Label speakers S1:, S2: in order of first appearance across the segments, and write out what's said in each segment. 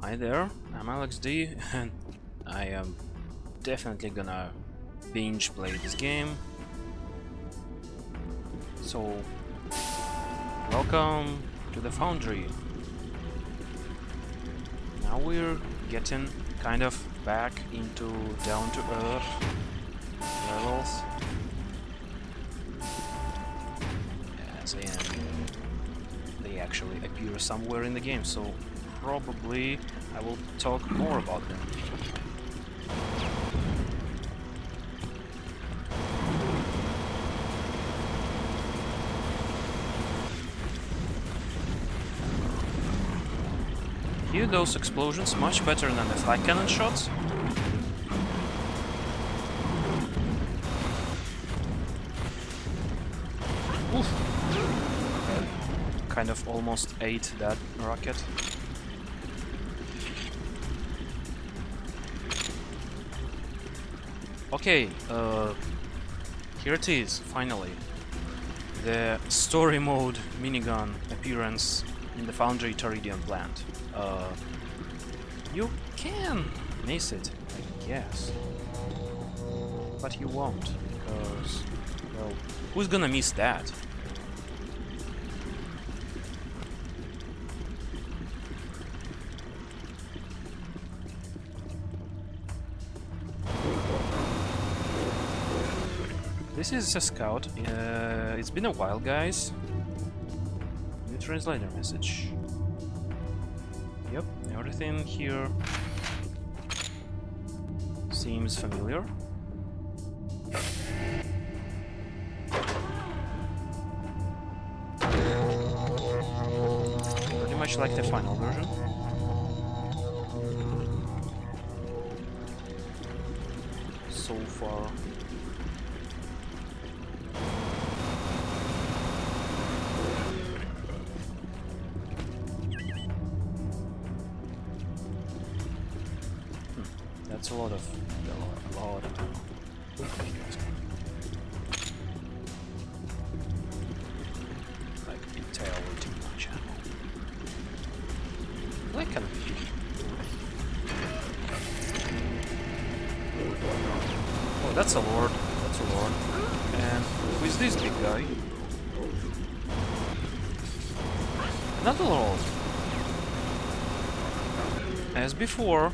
S1: Hi there, I'm Alex D, and I am definitely gonna binge play this game. So, welcome to the Foundry. Now we're getting kind of back into down-to-earth levels. As in, they actually appear somewhere in the game, so probably I will talk more about them. Hear those explosions much better than the flag cannon shots. Oof. Kind of almost ate that rocket. Okay, here it is, finally. The story mode minigun appearance in the Foundry Toridium plant. You can miss it, I guess. But you won't, because, well, who's gonna miss that? This is a scout. It's been a while, guys. New translator message. Yep, everything here seems familiar. Pretty much like the final version. So far. That's a lot of ammo. Like entirely too much ammo. Like an oh, that's a lord. That's a lord. And who is this big guy? Another lord. As before.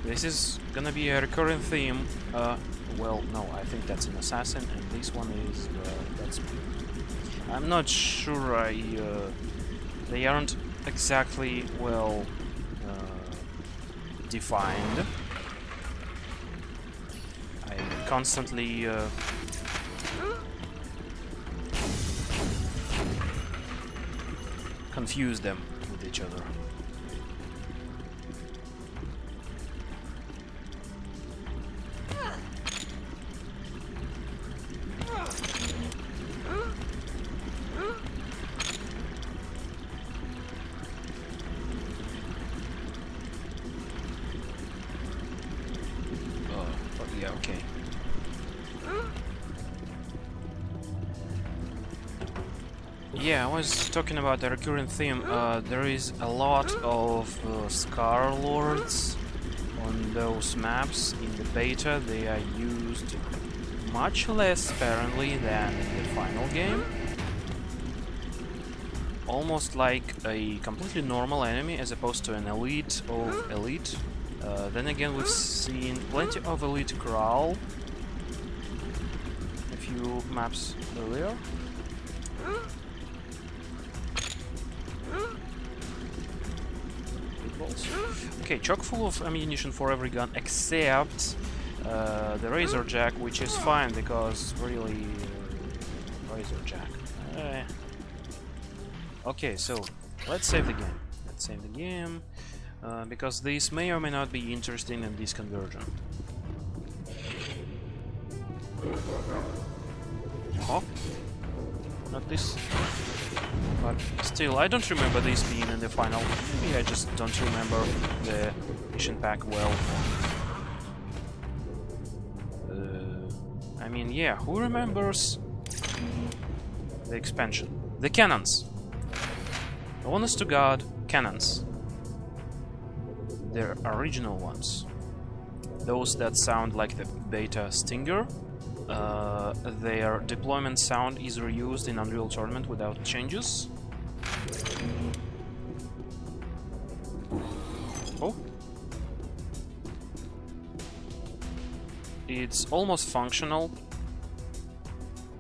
S1: This is gonna be a recurring theme. Well, no, I think that's an assassin, and this one is, that's me. I'm not sure they aren't exactly well defined. I constantly confuse them with each other. Yeah, okay. Yeah, I was talking about the recurring theme. There is a lot of Scar Lords on those maps. In the beta, they are used much less sparingly than in the final game. Almost like a completely normal enemy as opposed to an elite of elite. Then again, we've seen plenty of elite Growl a few maps earlier. Okay, chock full of ammunition for every gun except the Razorjack, which is fine because really Razorjack. Okay, so let's save the game. Let's save the game. Because this may or may not be interesting in this conversion. Oh, not this. But still, I don't remember this being in the final. Maybe I just don't remember the mission pack well. I mean, yeah, who remembers the expansion? The cannons! Honest to God, cannons. the original ones. Those that sound like the beta Stinger, their deployment sound is reused in Unreal Tournament without changes. Oh. It's almost functional.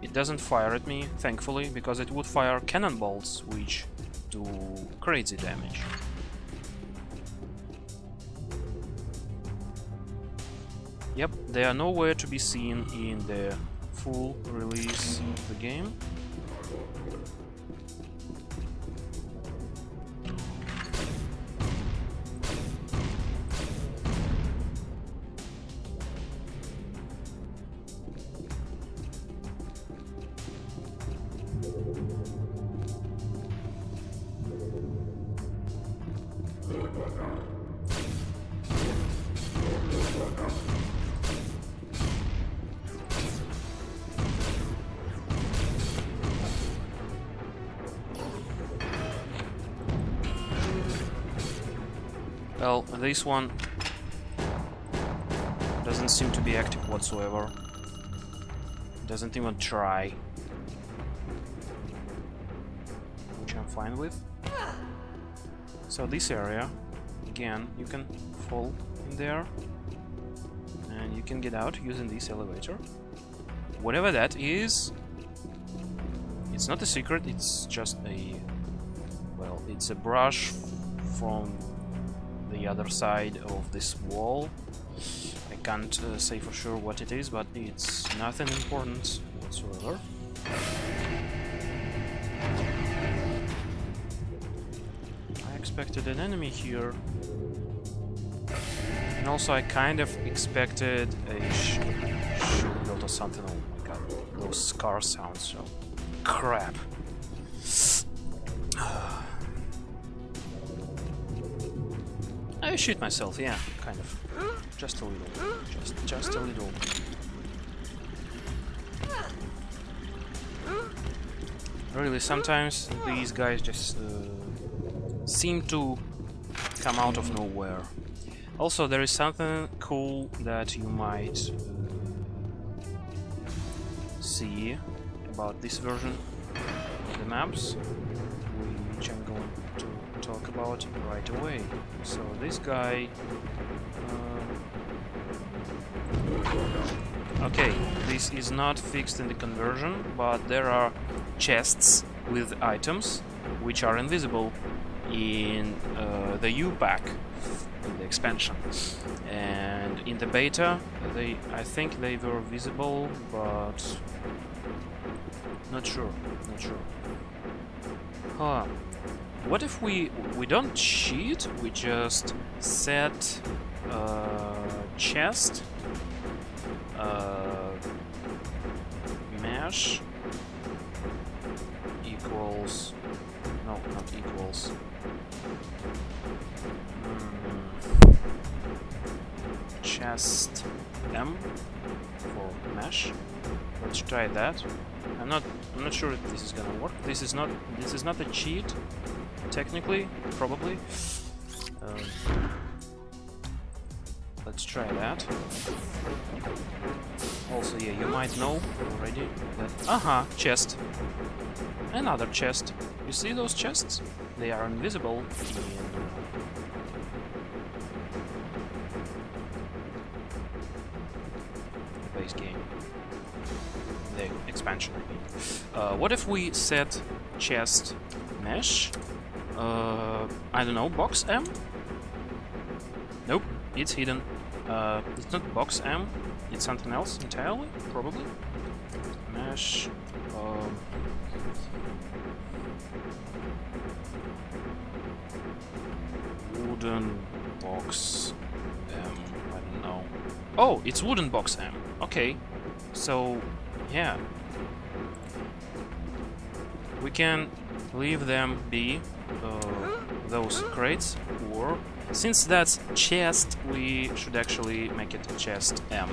S1: It doesn't fire at me, thankfully, because it would fire cannonballs, which do crazy damage. Yep, they are nowhere to be seen in the full release of the game. Well, this one doesn't seem to be active whatsoever. Doesn't even try. Which I'm fine with. So this area, again, you can fall in there. And you can get out using this elevator. Whatever that is, it's not a secret, it's just a... well, it's a brush from the other side of this wall. I can't say for sure what it is, but it's nothing important whatsoever. I expected an enemy here. And also I kind of expected a shield or something. Oh my god, those scar sounds, so... crap. I shoot myself, yeah, kind of. Just a little. Just a little. Really, sometimes these guys just seem to come out of nowhere. Also, there is something cool that you might see about this version of the maps, which I'm going to talk about right away. So this guy... okay, this is not fixed in the conversion, but there are chests with items which are invisible in the U-Pack, in the expansion. And in the beta, I think they were visible, but not sure. Huh. What if we don't cheat? We just set chest mesh equals, no, not equals, chest M for mesh. Let's try that. I'm not sure if this is gonna work. This is not a cheat, technically, probably. Let's try that. Also, yeah, you might know already that... chest. Another chest. You see those chests? They are invisible in the base game. The expansion, I mean. What if we set chest mesh? I don't know, box M? Nope, it's hidden. It's not box M, it's something else entirely, probably. Mesh. Wooden box M, I don't know. Oh, it's wooden box M. Okay, so yeah. We can leave them be, those crates, or since that's chest, we should actually make it chest M.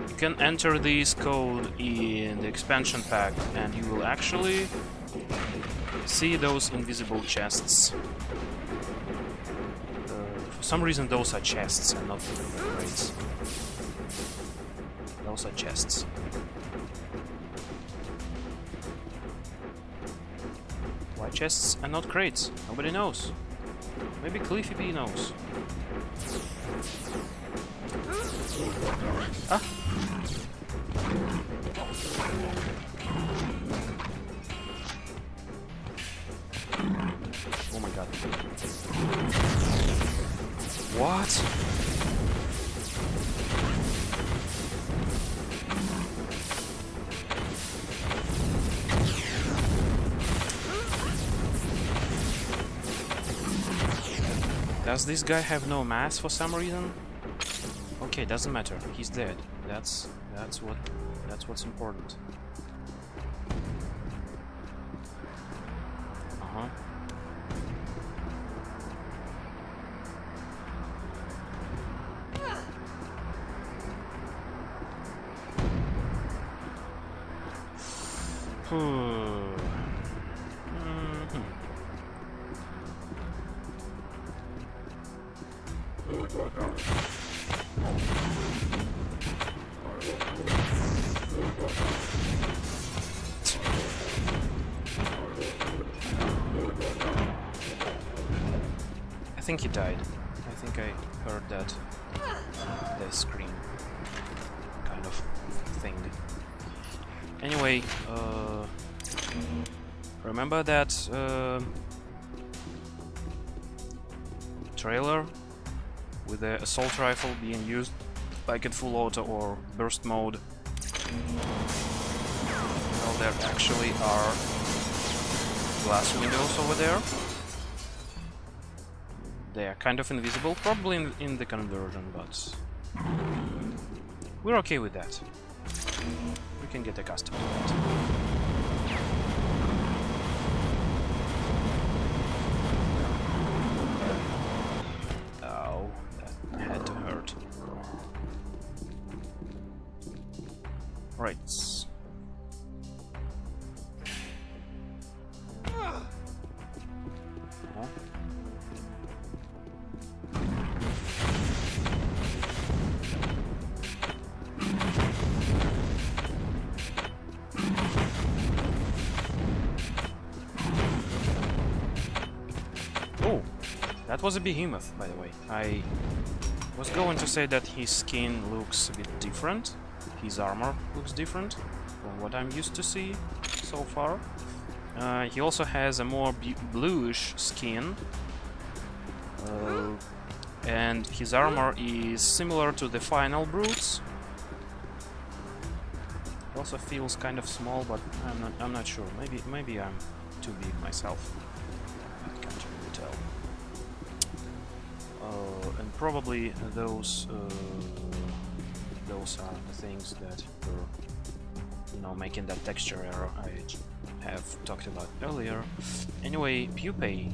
S1: You can enter this code in the expansion pack and you will actually see those invisible chests. some reason those are chests and not crates. Those are chests. Why chests and not crates? Nobody knows. Maybe Cliffy B knows. Ah! Oh my god. What? Does this guy have no mass for some reason? Okay, doesn't matter. He's dead. That's what's important. Uh-huh. I think he died. I think I heard that the scream kind of thing. Anyway, remember that trailer with the assault rifle being used like in full auto or burst mode? Well, there actually are glass windows over there. They are kind of invisible, probably in the conversion, but we're okay with that. We can get accustomed to that. Oh, that had to hurt. Right. That was a behemoth, by the way. I was going to say that his skin looks a bit different. His armor looks different from what I'm used to see so far. He also has a more bluish skin. And his armor is similar to the final brutes. It also feels kind of small, but I'm not sure. Maybe I'm too big myself. I can't really tell. And probably those are the things that were, making that texture error I have talked about earlier. Anyway, pupae.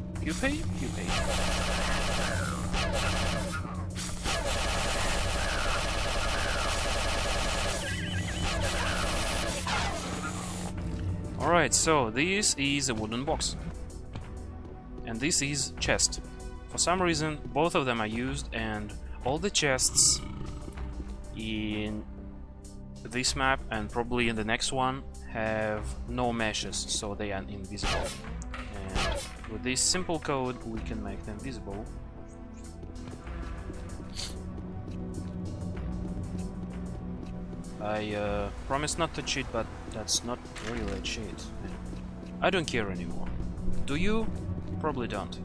S1: Alright, so this is a wooden box. And this is chest. For some reason, both of them are used, and all the chests in this map and probably in the next one have no meshes, so they are invisible. And with this simple code, we can make them visible. I promise not to cheat, but that's not really a cheat. I don't care anymore. Do you? Probably don't.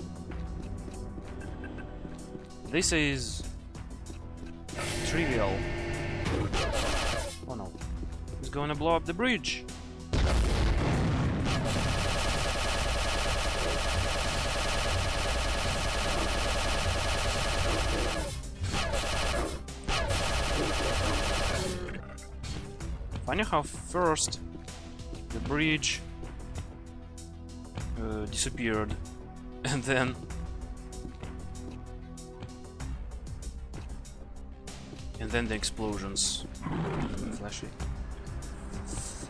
S1: This is trivial. Oh no. He's gonna blow up the bridge. Funny how first the bridge disappeared and then the explosions.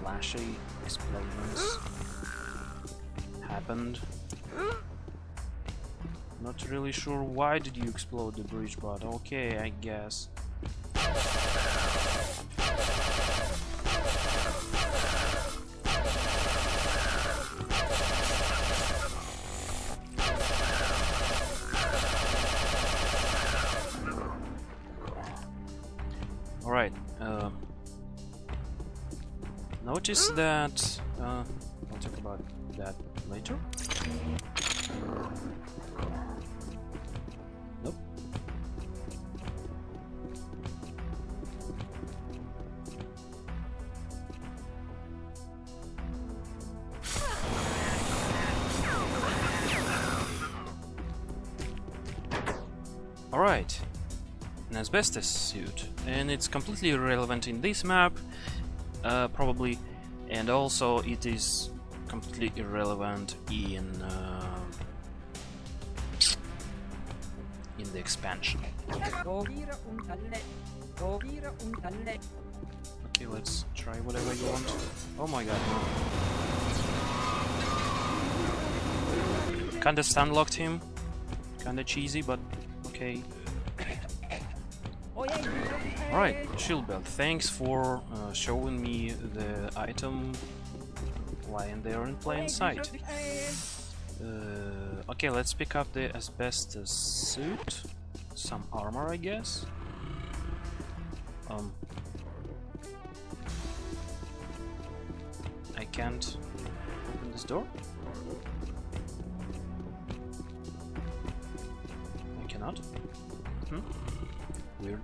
S1: Flashy explosions happened. Not really sure why did you explode the bridge, but okay, I guess. Alright, notice that, I'll talk about that later. Nope. Alright, an asbestos suit, and it's completely irrelevant in this map, probably, and also it is completely irrelevant in the expansion. Okay, let's try whatever you want. Oh my god, no. Kinda stun-locked him. Kinda cheesy, but okay. Alright, shield belt. Thanks for showing me the item lying there in plain sight. Okay, let's pick up the asbestos suit. Some armor, I guess. I can't open this door. I cannot. Weird.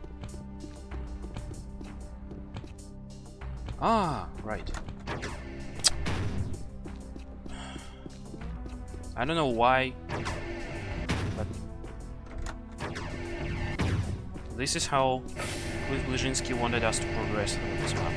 S1: Ah, right. I don't know why, but this is how Cliff Blizhinsky wanted us to progress through this map.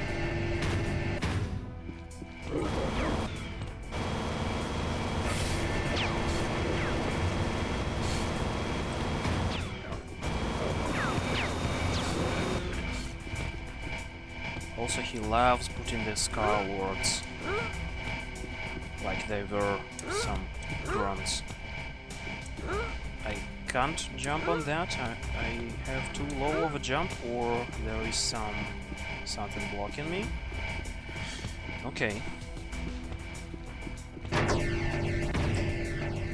S1: Also, he loves putting the scar words like they were some grunts. I can't jump on that. I have too low of a jump, or there is something blocking me. Okay.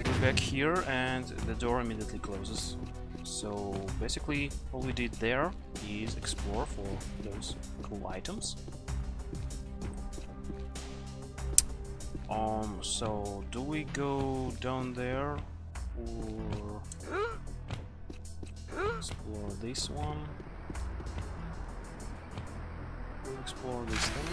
S1: We're back here, and the door immediately closes. So basically, all we did there is explore for those cool items. So do we go down there or explore this one? We'll explore this thing.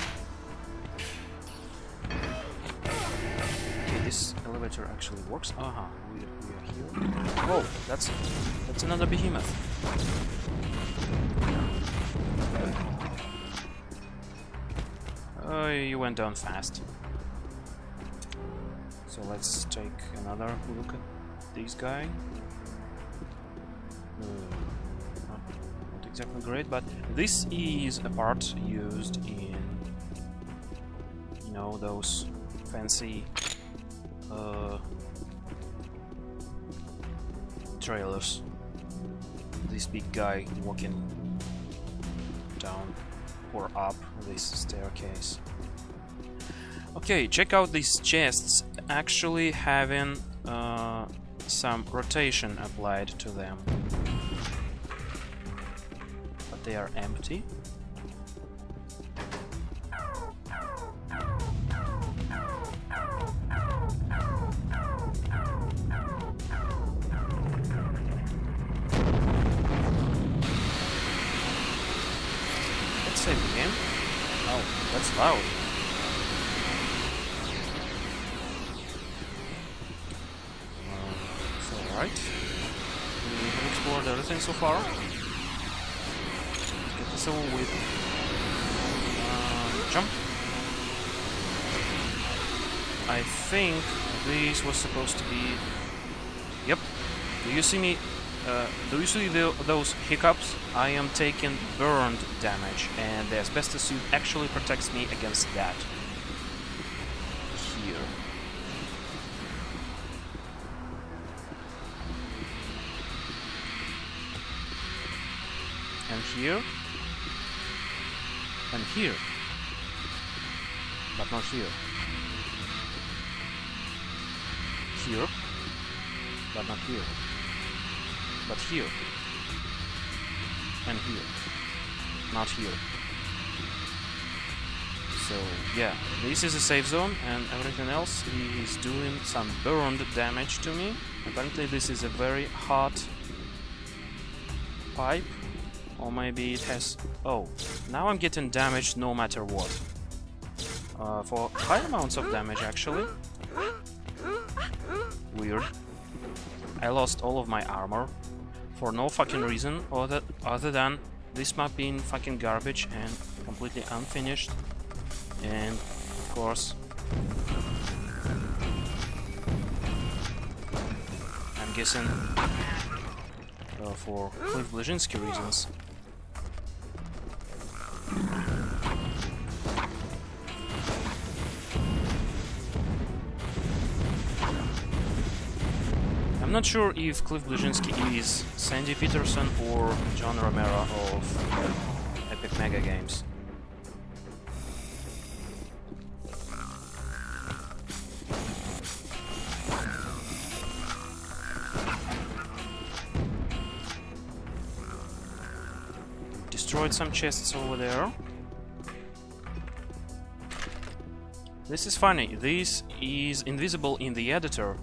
S1: Okay, this elevator actually works. We are here. Oh, that's another behemoth. Oh, you went down fast. So let's take another look at this guy. Not exactly great, but this is a part used in, you know, those fancy trailers. This big guy walking down or up this staircase. Okay, check out these chests actually having some rotation applied to them, but they are empty. Let's save the game. Oh, that's loud. Right, we have explored everything so far. Get this over with. Jump. I think this was supposed to be. Yep. Do you see me? Do you see those hiccups? I am taking burned damage, and the asbestos suit actually protects me against that. Here. and here, and here, but not here. Here, but not here. But here, and here, not here. So yeah, this is a safe zone, and everything else is doing some burned damage to me. Apparently this is a very hot pipe, or maybe it has... Oh, now I'm getting damaged no matter what. For high amounts of damage actually. Weird. I lost all of my armor for no fucking reason other than this map being fucking garbage and completely unfinished. And of course I'm guessing for Cliff Bleszinski reasons. I'm not sure if Cliff Bleszinski is Sandy Peterson or John Romero of Epic Mega Games. Destroyed some chests over there. This is funny, this is invisible in the editor,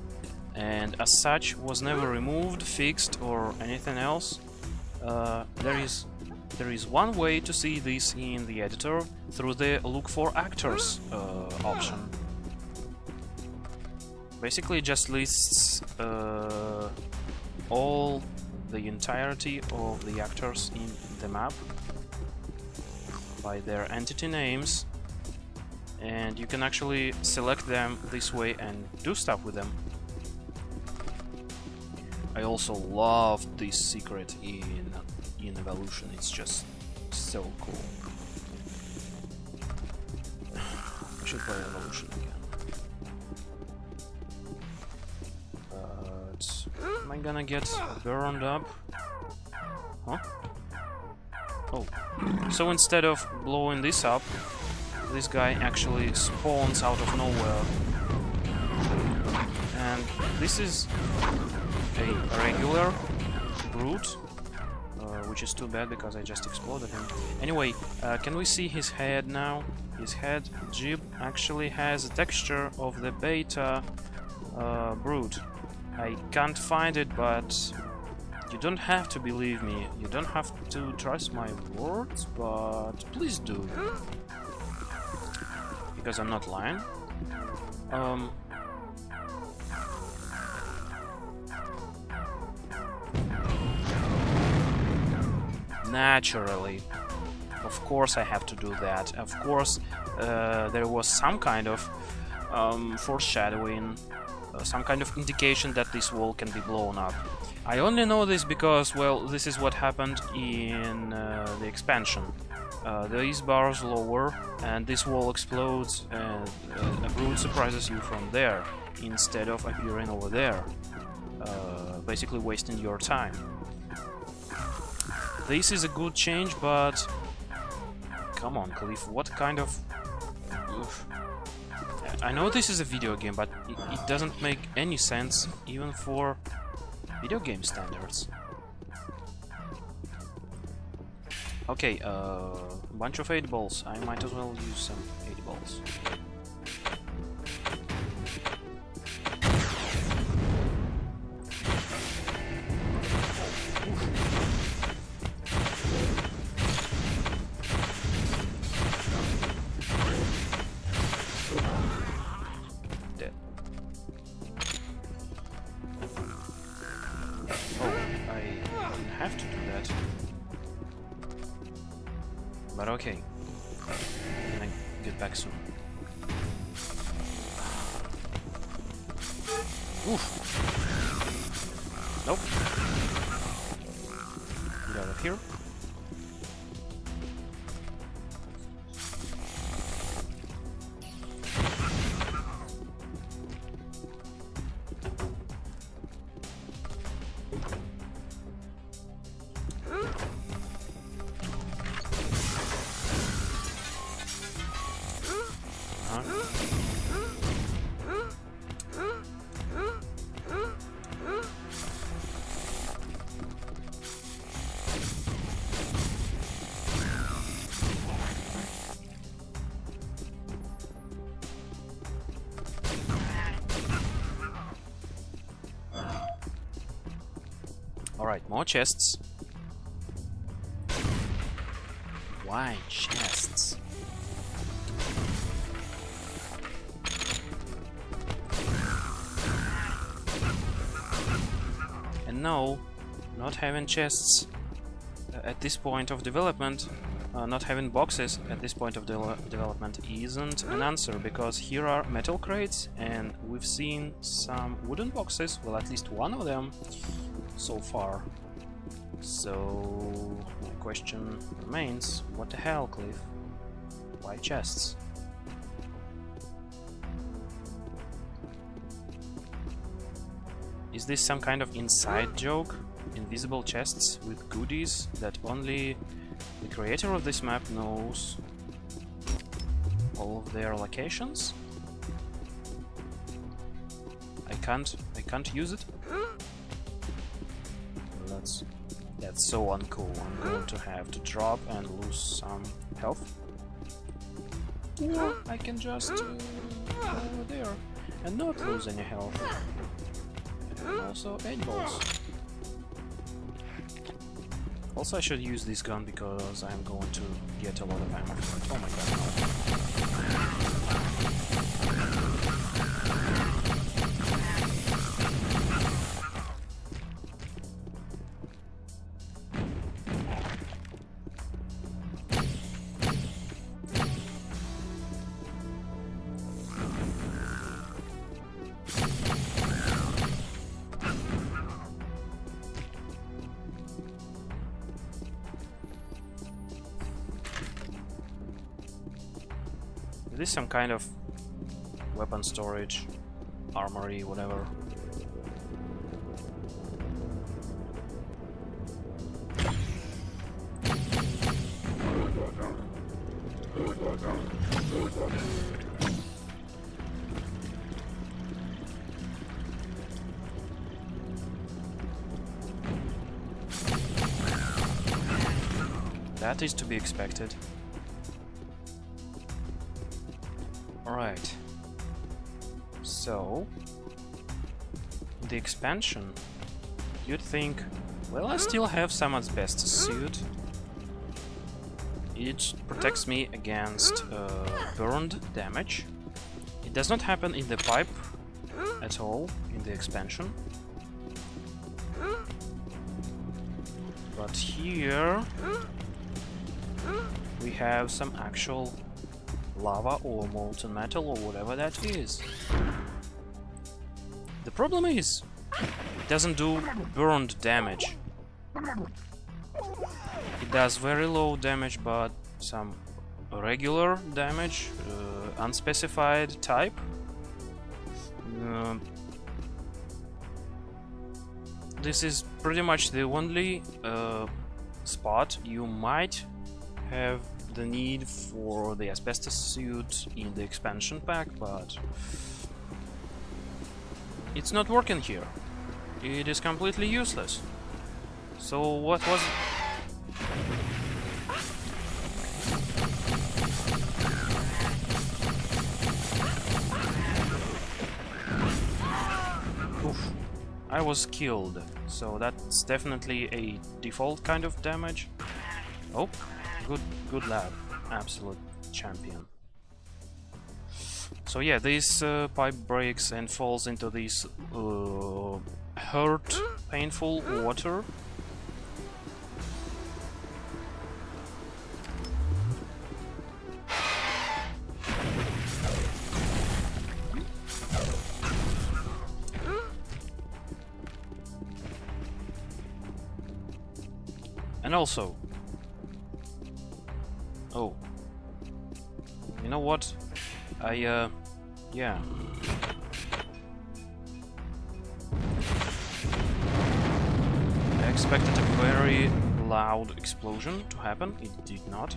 S1: and as such was never removed, fixed or anything else. There is one way to see this in the editor, through the look for actors option. Basically it just lists all the entirety of the actors in the map by their entity names, and you can actually select them this way and do stuff with them. I also love this secret in Evolution, it's just so cool. I should play Evolution again. But am I gonna get burned up? Huh? Oh, so instead of blowing this up, this guy actually spawns out of nowhere. And this is a regular brute, which is too bad because I just exploded him. Anyway, can we see his head now? His head jib actually has a texture of the beta brute. I can't find it, but you don't have to believe me. You don't have to trust my words, but please do. Because I'm not lying. Naturally. Of course I have to do that. Of course there was some kind of foreshadowing, some kind of indication that this wall can be blown up. I only know this because, well, this is what happened in the expansion. These bars lower and this wall explodes and a brute surprises you from there instead of appearing over there, basically wasting your time. This is a good change, but come on, Cliff, what kind of... Oof. I know this is a video game, but it doesn't make any sense even for video game standards. Okay, bunch of 8 balls. I might as well use some 8 balls. Dead. Oh, I didn't have to do that. But okay, can I get back soon? Oof. Nope. Get out of here. Alright, more chests. Why chests? And no, not having chests at this point of development, not having boxes at this point of development isn't an answer, because here are metal crates and we've seen some wooden boxes, well, at least one of them so far. So my question remains, what the hell, Cliff? Why chests? Is this some kind of inside joke? Invisible chests with goodies that only the creator of this map knows all of their locations? I can't use it? That's so uncool. I'm going to have to drop and lose some health. Or I can just go over there and not lose any health. And also 8 balls. Also, I should use this gun because I'm going to get a lot of ammo for it. Oh my god. Is this some kind of weapon storage, armory, whatever? That is to be expected. Alright, so the expansion, you'd think, well, I still have some asbestos suit. It protects me against burned damage. It does not happen in the pipe at all in the expansion. But here we have some actual lava or molten metal or whatever that is. The problem is, it doesn't do burned damage. It does very low damage, but some regular damage, unspecified type. This is pretty much the only spot you might have the need for the asbestos suit in the expansion pack, but it's not working here. It is completely useless. So what was... Oof. I was killed, so that's definitely a default kind of damage. Oh, good lad, absolute champion. So yeah, this pipe breaks and falls into this hurt, painful water. And also, oh, you know what? Yeah. I expected a very loud explosion to happen. It did not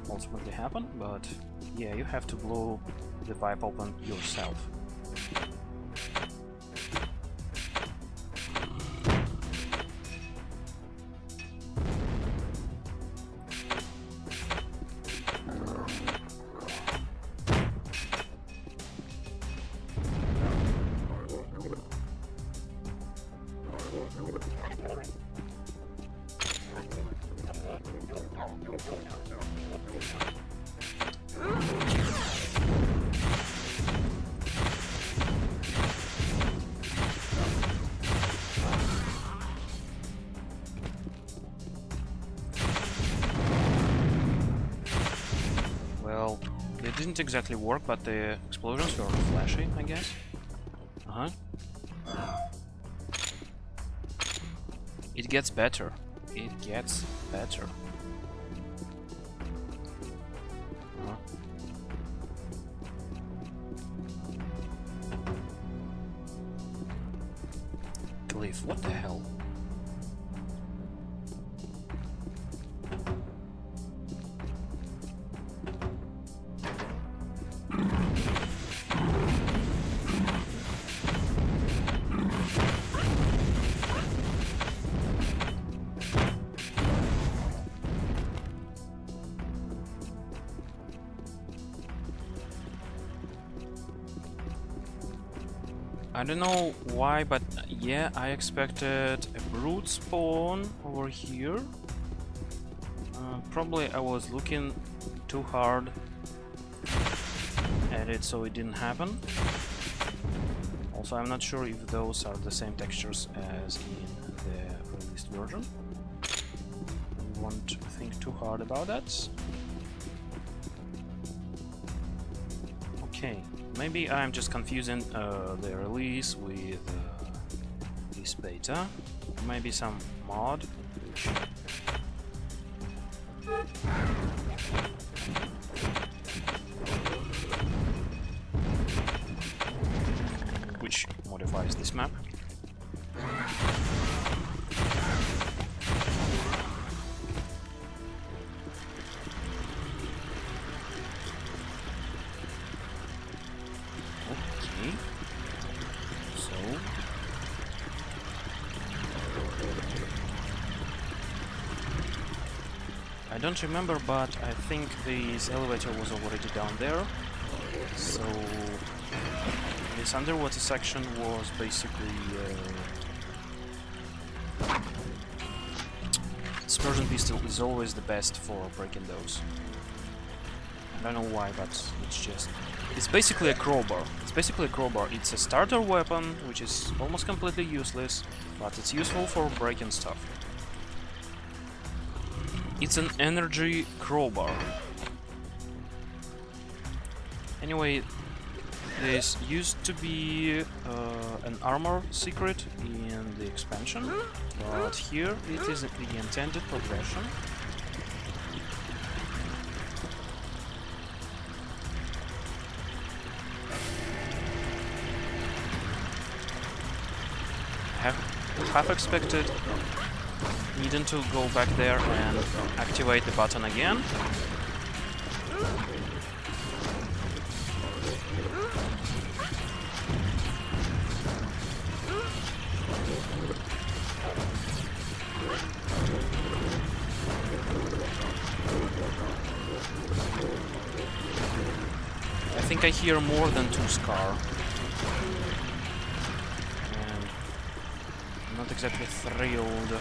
S1: ultimately happen, but yeah, you have to blow the pipe open yourself. It didn't exactly work, but the explosions were flashy, I guess. Uh-huh. It gets better. It gets better. Uh-huh. Cliff, what the hell? I don't know why, but yeah, I expected a brute spawn over here. Probably I was looking too hard at it, so it didn't happen. Also, I'm not sure if those are the same textures as in the released version. I won't think too hard about that. Okay. Maybe I'm just confusing the release with this beta. Maybe some mod. Which modifies this map. I don't remember, but I think this elevator was already down there. So this underwater section was basically dispersion pistol is always the best for breaking those. I don't know why, but it's basically a crowbar. It's a starter weapon, which is almost completely useless, but it's useful for breaking stuff. It's an energy crowbar. Anyway, this used to be an armor secret in the expansion, but here it is the intended progression. I have expected needing to go back there and activate the button again. I think I hear more than 2 Scar. And I'm not exactly thrilled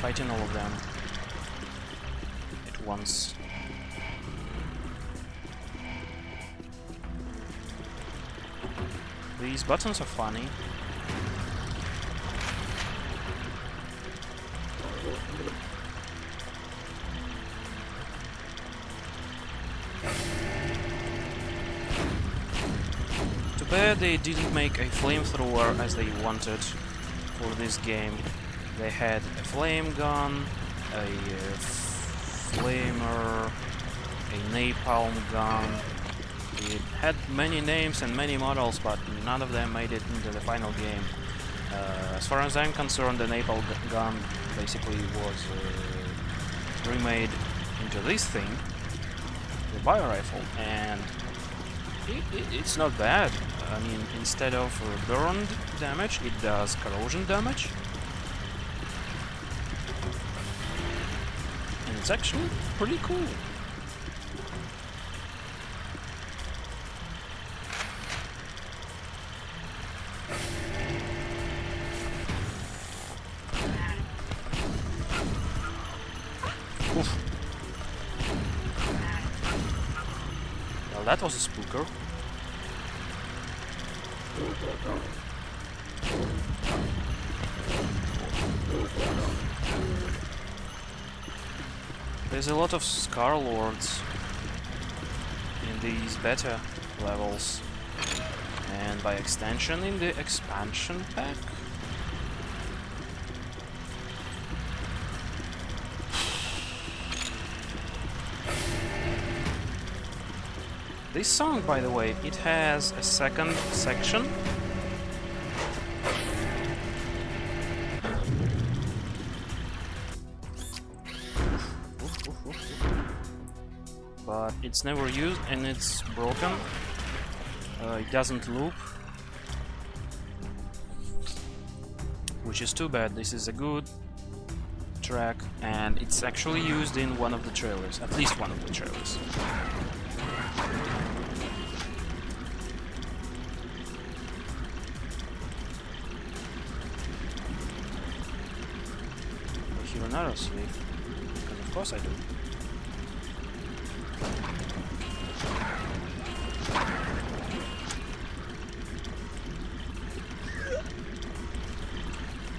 S1: fighting all of them at once. These buttons are funny. Too bad they didn't make a flamethrower as they wanted for this game. They had a flame gun, a flamer, a napalm gun. It had many names and many models, but none of them made it into the final game. As far as I'm concerned, the napalm gun basically was remade into this thing, the bio rifle, and it's not bad. I mean, instead of burned damage, it does corrosion damage. It's actually pretty cool. Oof. Well, that was a spooker. There's a lot of Scar Lords these beta levels, and by extension in the expansion pack. This song, by the way, it has a second section. But it's never used and it's broken. It doesn't loop, which is too bad. This is a good track and it's actually used in one of the trailers, at least one of the trailers. I hear an arrow sleeve, because of course I do.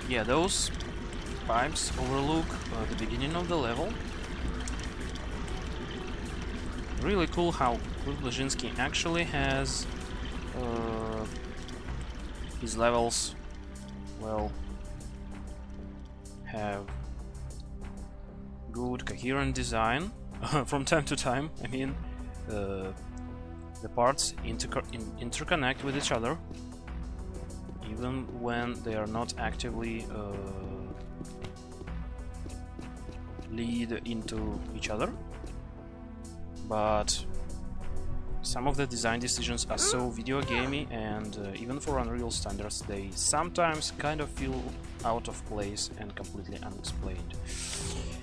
S1: Yeah, those pipes overlook the beginning of the level. Really cool how Blazinski actually has his levels, well, have good coherent design from time to time. I mean, the parts interconnect with each other, even when they are not actively lead into each other. But some of the design decisions are so video gamey, and even for Unreal standards, they sometimes kind of feel out of place and completely unexplained.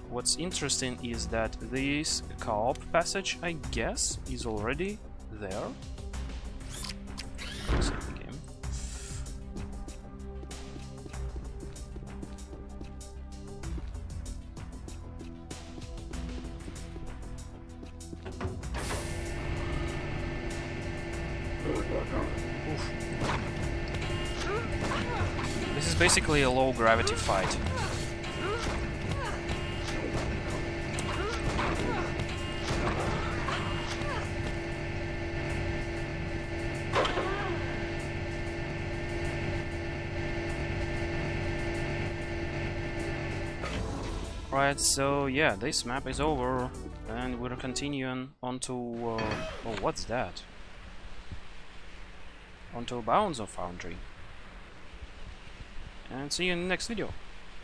S1: What's interesting is that this co-op passage, I guess, is already there. Save the game. Oof. This is basically a low gravity fight. Right, so yeah, this map is over, and we're continuing onto oh, what's that? Onto Bounds of Foundry. And see you in the next video.